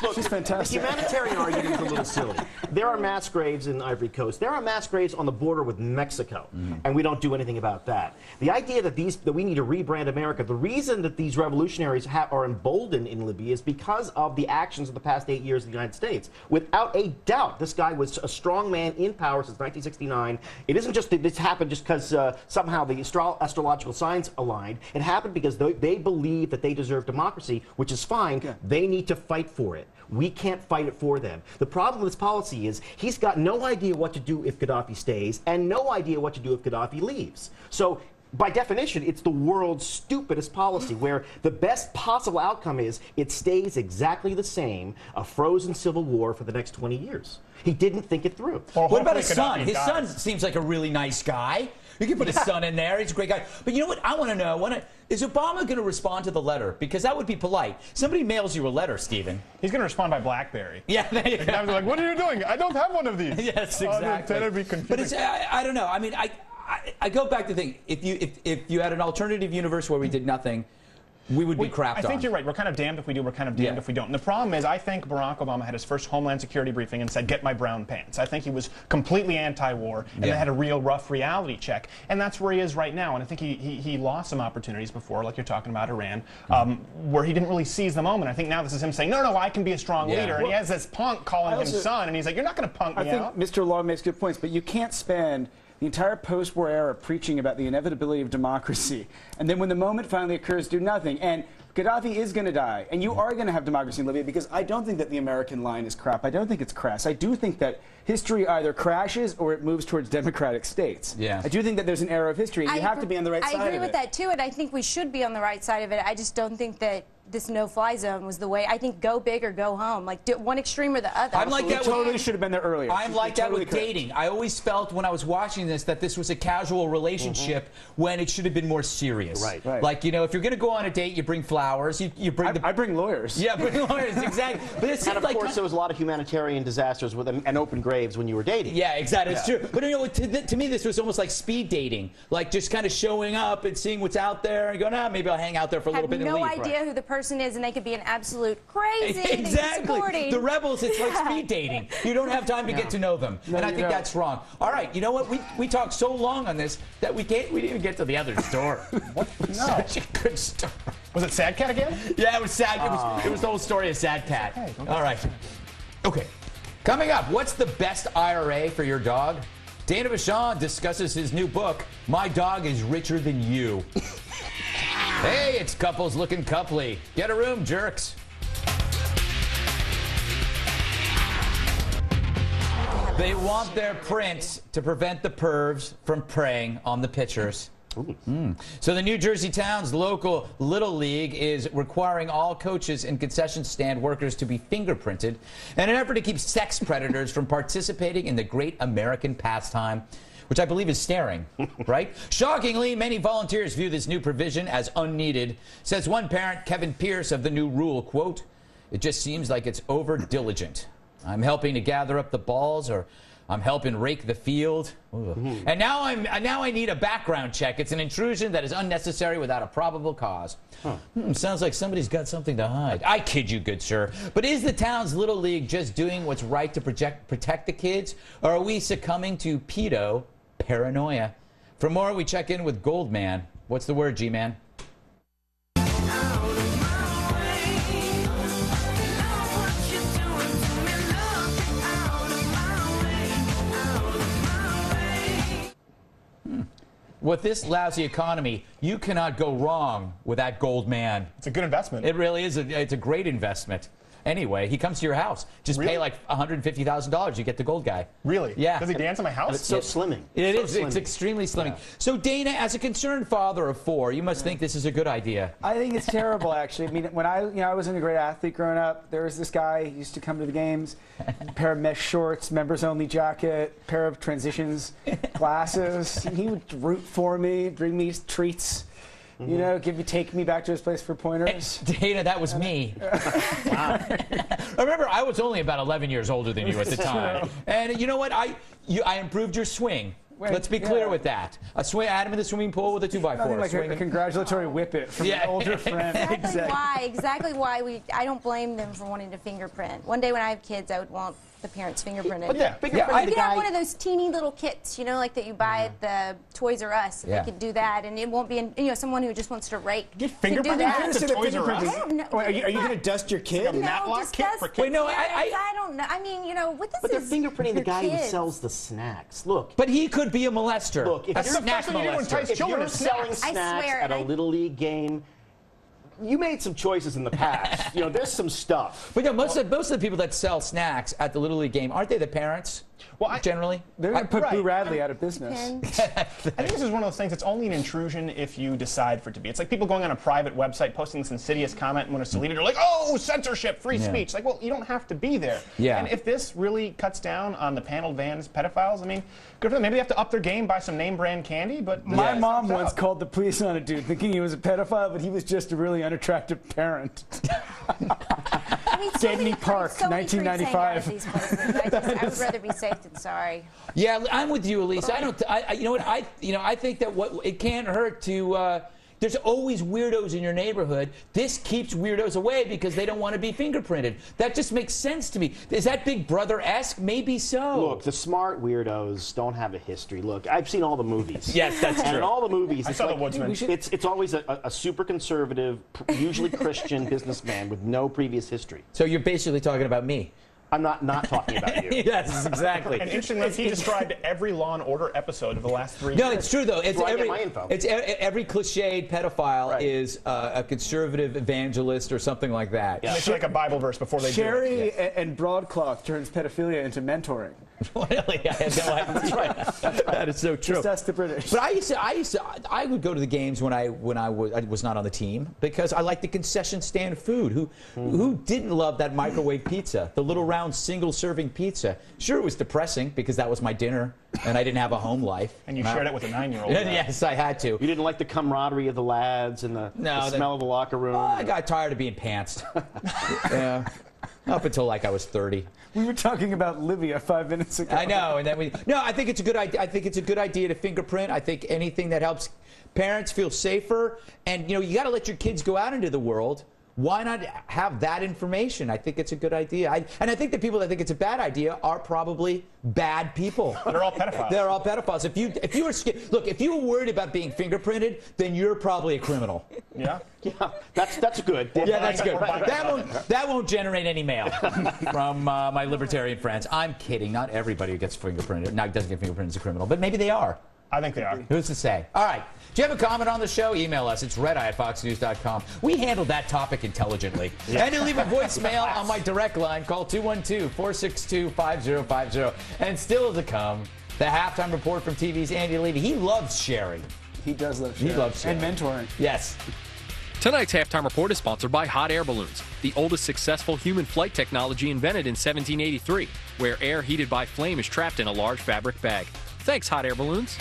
Look, she's fantastic. The humanitarian argument is a little silly. There are mass graves in Ivory Coast. There are mass graves on the border with Mexico, and we don't do anything about that. The idea that we need to rebrand America, the reason that these revolutionaries are emboldened in Libya is because of the actions of the past 8 years of the United States. Without a doubt, this guy was a strong man in power since 1969. It isn't just that this happened just because somehow the astrological signs aligned. It happened because they believe that they deserve democracy, which is fine. Yeah. They need to fight for it. We can't fight it for them. The problem with this policy is he's got no idea what to do if Gaddafi stays and no idea what to do if Gaddafi leaves. So by definition, it's the world's stupidest policy where the best possible outcome is it stays exactly the same, a frozen civil war for the next 20 years. He didn't think it through. Well, what about his son? His son seems like a really nice guy. You can put his son in there. He's a great guy. But you know what? I want to know, is Obama going to respond to the letter? Because that would be polite. Somebody mails you a letter, Stephen. He's going to respond by BlackBerry. Yeah, there you go. I'm like, what are you doing? I don't have one of these. Yes, exactly. But it's, I don't know. I mean, I go back to the thing. If you had an alternative universe where we did nothing, we would be crapped on. I think you're right. We're kind of damned if we do, we're kind of damned if we don't. And the problem is, I think Barack Obama had his first Homeland Security briefing and said, get my brown pants. I think he was completely anti-war, and they had a real rough reality check. And that's where he is right now. And I think he lost some opportunities before, like you're talking about Iran, where he didn't really seize the moment. I think now this is him saying, no, I can be a strong leader. And he has this punk calling him son, and he's like, you're not going to punk me out. I think Mr. Long makes good points, but you can't spend the entire post-war era preaching about the inevitability of democracy, and then when the moment finally occurs, do nothing. And Gaddafi is going to die, and you are going to have democracy in Libya, because I don't think that the American line is crap. I don't think it's crass. I do think that history either crashes or it moves towards democratic states. Yeah. I do think that there's an era of history, and you have to be on the right side of it. I agree with that, too, and I think we should be on the right side of it. I just don't think that this no-fly zone was the way. I think go big or go home. Like, do one extreme or the other. I'm like that. Totally should have been there earlier. I'm like that with dating. I always felt when I was watching this that this was a casual relationship when it should have been more serious. Right. Like, you know, if you're going to go on a date, you bring flowers. You bring I bring lawyers. Yeah, bring lawyers. Exactly. But it and of course, there was a lot of humanitarian disasters with and open graves when you were dating. Yeah, exactly. It's true. But you know, to me, this was almost like speed dating, like just kind of showing up and seeing what's out there and going, maybe I'll hang out there for a little bit and leave. Have no idea who the person is, and they could be an absolute crazy. Exactly. The rebels, it's like speed dating. You don't have time to get to know them. And I think that's wrong. All right, you know what? We talked so long on this that we didn't even get to the other story. What? No. Such a good story. Was it Sad Cat again? Yeah, it was Sad. It was the whole story of Sad Cat. Okay, all right. Okay. Coming up, what's the best IRA for your dog? Dana Vachon discusses his new book, My Dog is Richer Than You. Hey, it's Couples Looking Coupley. Get a room, jerks. They want their prince to prevent the pervs from preying on the pitchers. So the New Jersey Town's local Little League is requiring all coaches and concession stand workers to be fingerprinted in an effort to keep sex predators from participating in the great American pastime, which I believe is staring, right? Shockingly, many volunteers view this new provision as unneeded. Says one parent, Kevin Pierce, of the new rule, quote, "It just seems like it's over-diligent. I'm helping to gather up the balls, or I'm helping rake the field. And now I need a background check. It's an intrusion that is unnecessary without a probable cause." Sounds like somebody's got something to hide. I kid you, good sir. But is the town's Little League just doing what's right to protect the kids, or are we succumbing to pedo paranoia? For more, we check in with Goldman. What's the word, G-Man? With this lousy economy, you cannot go wrong with that gold man. It's a good investment. It really is. It's a great investment. Anyway, he comes to your house. Just pay like $150,000. You get the gold guy. Really? Yeah. Does he dance at my house? It's so slimming. It is. It's extremely slimming. Yeah. So, Dana, as a concerned father of 4, you must think this is a good idea. I think it's terrible, actually. I mean, when I wasn't a great athlete growing up, there was this guy who used to come to the games, a pair of mesh shorts, members-only jacket, pair of transitions glasses. And he would root for me, bring me treats. You know, take me back to his place for pointers. Dana, that was me. Wow. Remember, I was only about 11 years older than you at the time. And you know what? I improved your swing. Let's be clear with that. Adam in the swimming pool with a 2x4. Nothing like a congratulatory whippet from an older friend. Exactly why I don't blame them for wanting to fingerprint. One day when I have kids, I would want the parents fingerprinted. But You could have one of those teeny little kits, you know, like that you buy at the Toys R Us. They could do that, and it won't be, someone who just wants to rake. Get fingerprinted at the Toys R Us? I don't know. Wait, are you going to dust your kid? No, Matlock just kit dust for kids? Wait, no, I don't know. I mean, what this But they're is fingerprinting the for guy who kids. sells the snacks. Look. But he could be a molester. Look, if a you're snack the first thing you do when molester. Tyson- If children you're are selling snacks. snacks swear, at a Little League game, you made some choices in the past. There's some stuff. But most of the people that sell snacks at the Little League game, aren't they the parents? Well, generally? They're going to put Right. Boo Radley out of business. Depends. I think this is one of those things, it's only an intrusion if you decide for it to be. It's like people going on a private website, posting this insidious comment, and when it's deleted, they're like, oh, censorship, free speech. Like, well, you don't have to be there. Yeah. And if this really cuts down on the paneled vans pedophiles, I mean, good for them. Maybe they have to up their game, buy some name brand candy, but... My mom Stop. once called the police on a dude thinking he was a pedophile, but he was just a really unattractive parent. I mean, Gedney Park, so many freaks hang out 1995. at these places. I would rather be safe than sorry. Yeah, I'm with you, Elise. You know what? I think that it can't hurt to. There's always weirdos in your neighborhood. This keeps weirdos away because they don't want to be fingerprinted. That just makes sense to me. Is that Big Brother-esque? Maybe so. Look, the smart weirdos don't have a history. Look, I've seen all the movies. Yes, that's And in true. all the movies, I it's saw like, The Woodsman. it's always a super conservative, usually Christian businessman with no previous history. So you're basically talking about me. I'm not talking about you. Yes, exactly. And interestingly, he described every Law and Order episode of the last 3 years. No, it's true though. It's where I get my info. every cliched pedophile Right. is a conservative evangelist or something like that. And they say like a Bible verse before they do it. Sherry and broadcloth turns pedophilia into mentoring. Really, I had no idea. That's right. That is so true. Just ask the British. But I would go to the games when I was not on the team because I liked the concession stand food. Who didn't love that microwave pizza, the little round single serving pizza? Sure, it was depressing because that was my dinner and I didn't have a home life. And you shared it with a 9-year-old. Yes, I had to. You didn't like the camaraderie of the lads and the smell of the locker room? I got tired of being pantsed. Yeah. Up until like I was 30. We were talking about Livia 5 minutes ago. I know, and then I think it's a good idea. I think it's a good idea to fingerprint. I think anything that helps parents feel safer, and you got to let your kids go out into the world. Why not have that information? I think it's a good idea. And I think the people that think it's a bad idea are probably bad people. They're all pedophiles. They're all pedophiles. If you were worried about being fingerprinted, then you're probably a criminal. Yeah? Yeah, that's good. Yeah, that's good. That won't generate any mail from my libertarian friends. I'm kidding. Not everybody who gets fingerprinted, doesn't get fingerprinted is a criminal, but maybe they are. I think they are. Who's to say? All right. Do you have a comment on the show? Email us. It's redeye@foxnews.com. We handled that topic intelligently. And you leave a voicemail on my direct line. Call 212-462-5050. And still to come, the halftime report from TV's Andy Levy. He loves sharing. He does love sharing. He loves sharing. And mentoring. Yes. Tonight's halftime report is sponsored by hot air balloons, the oldest successful human flight technology invented in 1783, where air heated by flame is trapped in a large fabric bag. Thanks, hot air balloons.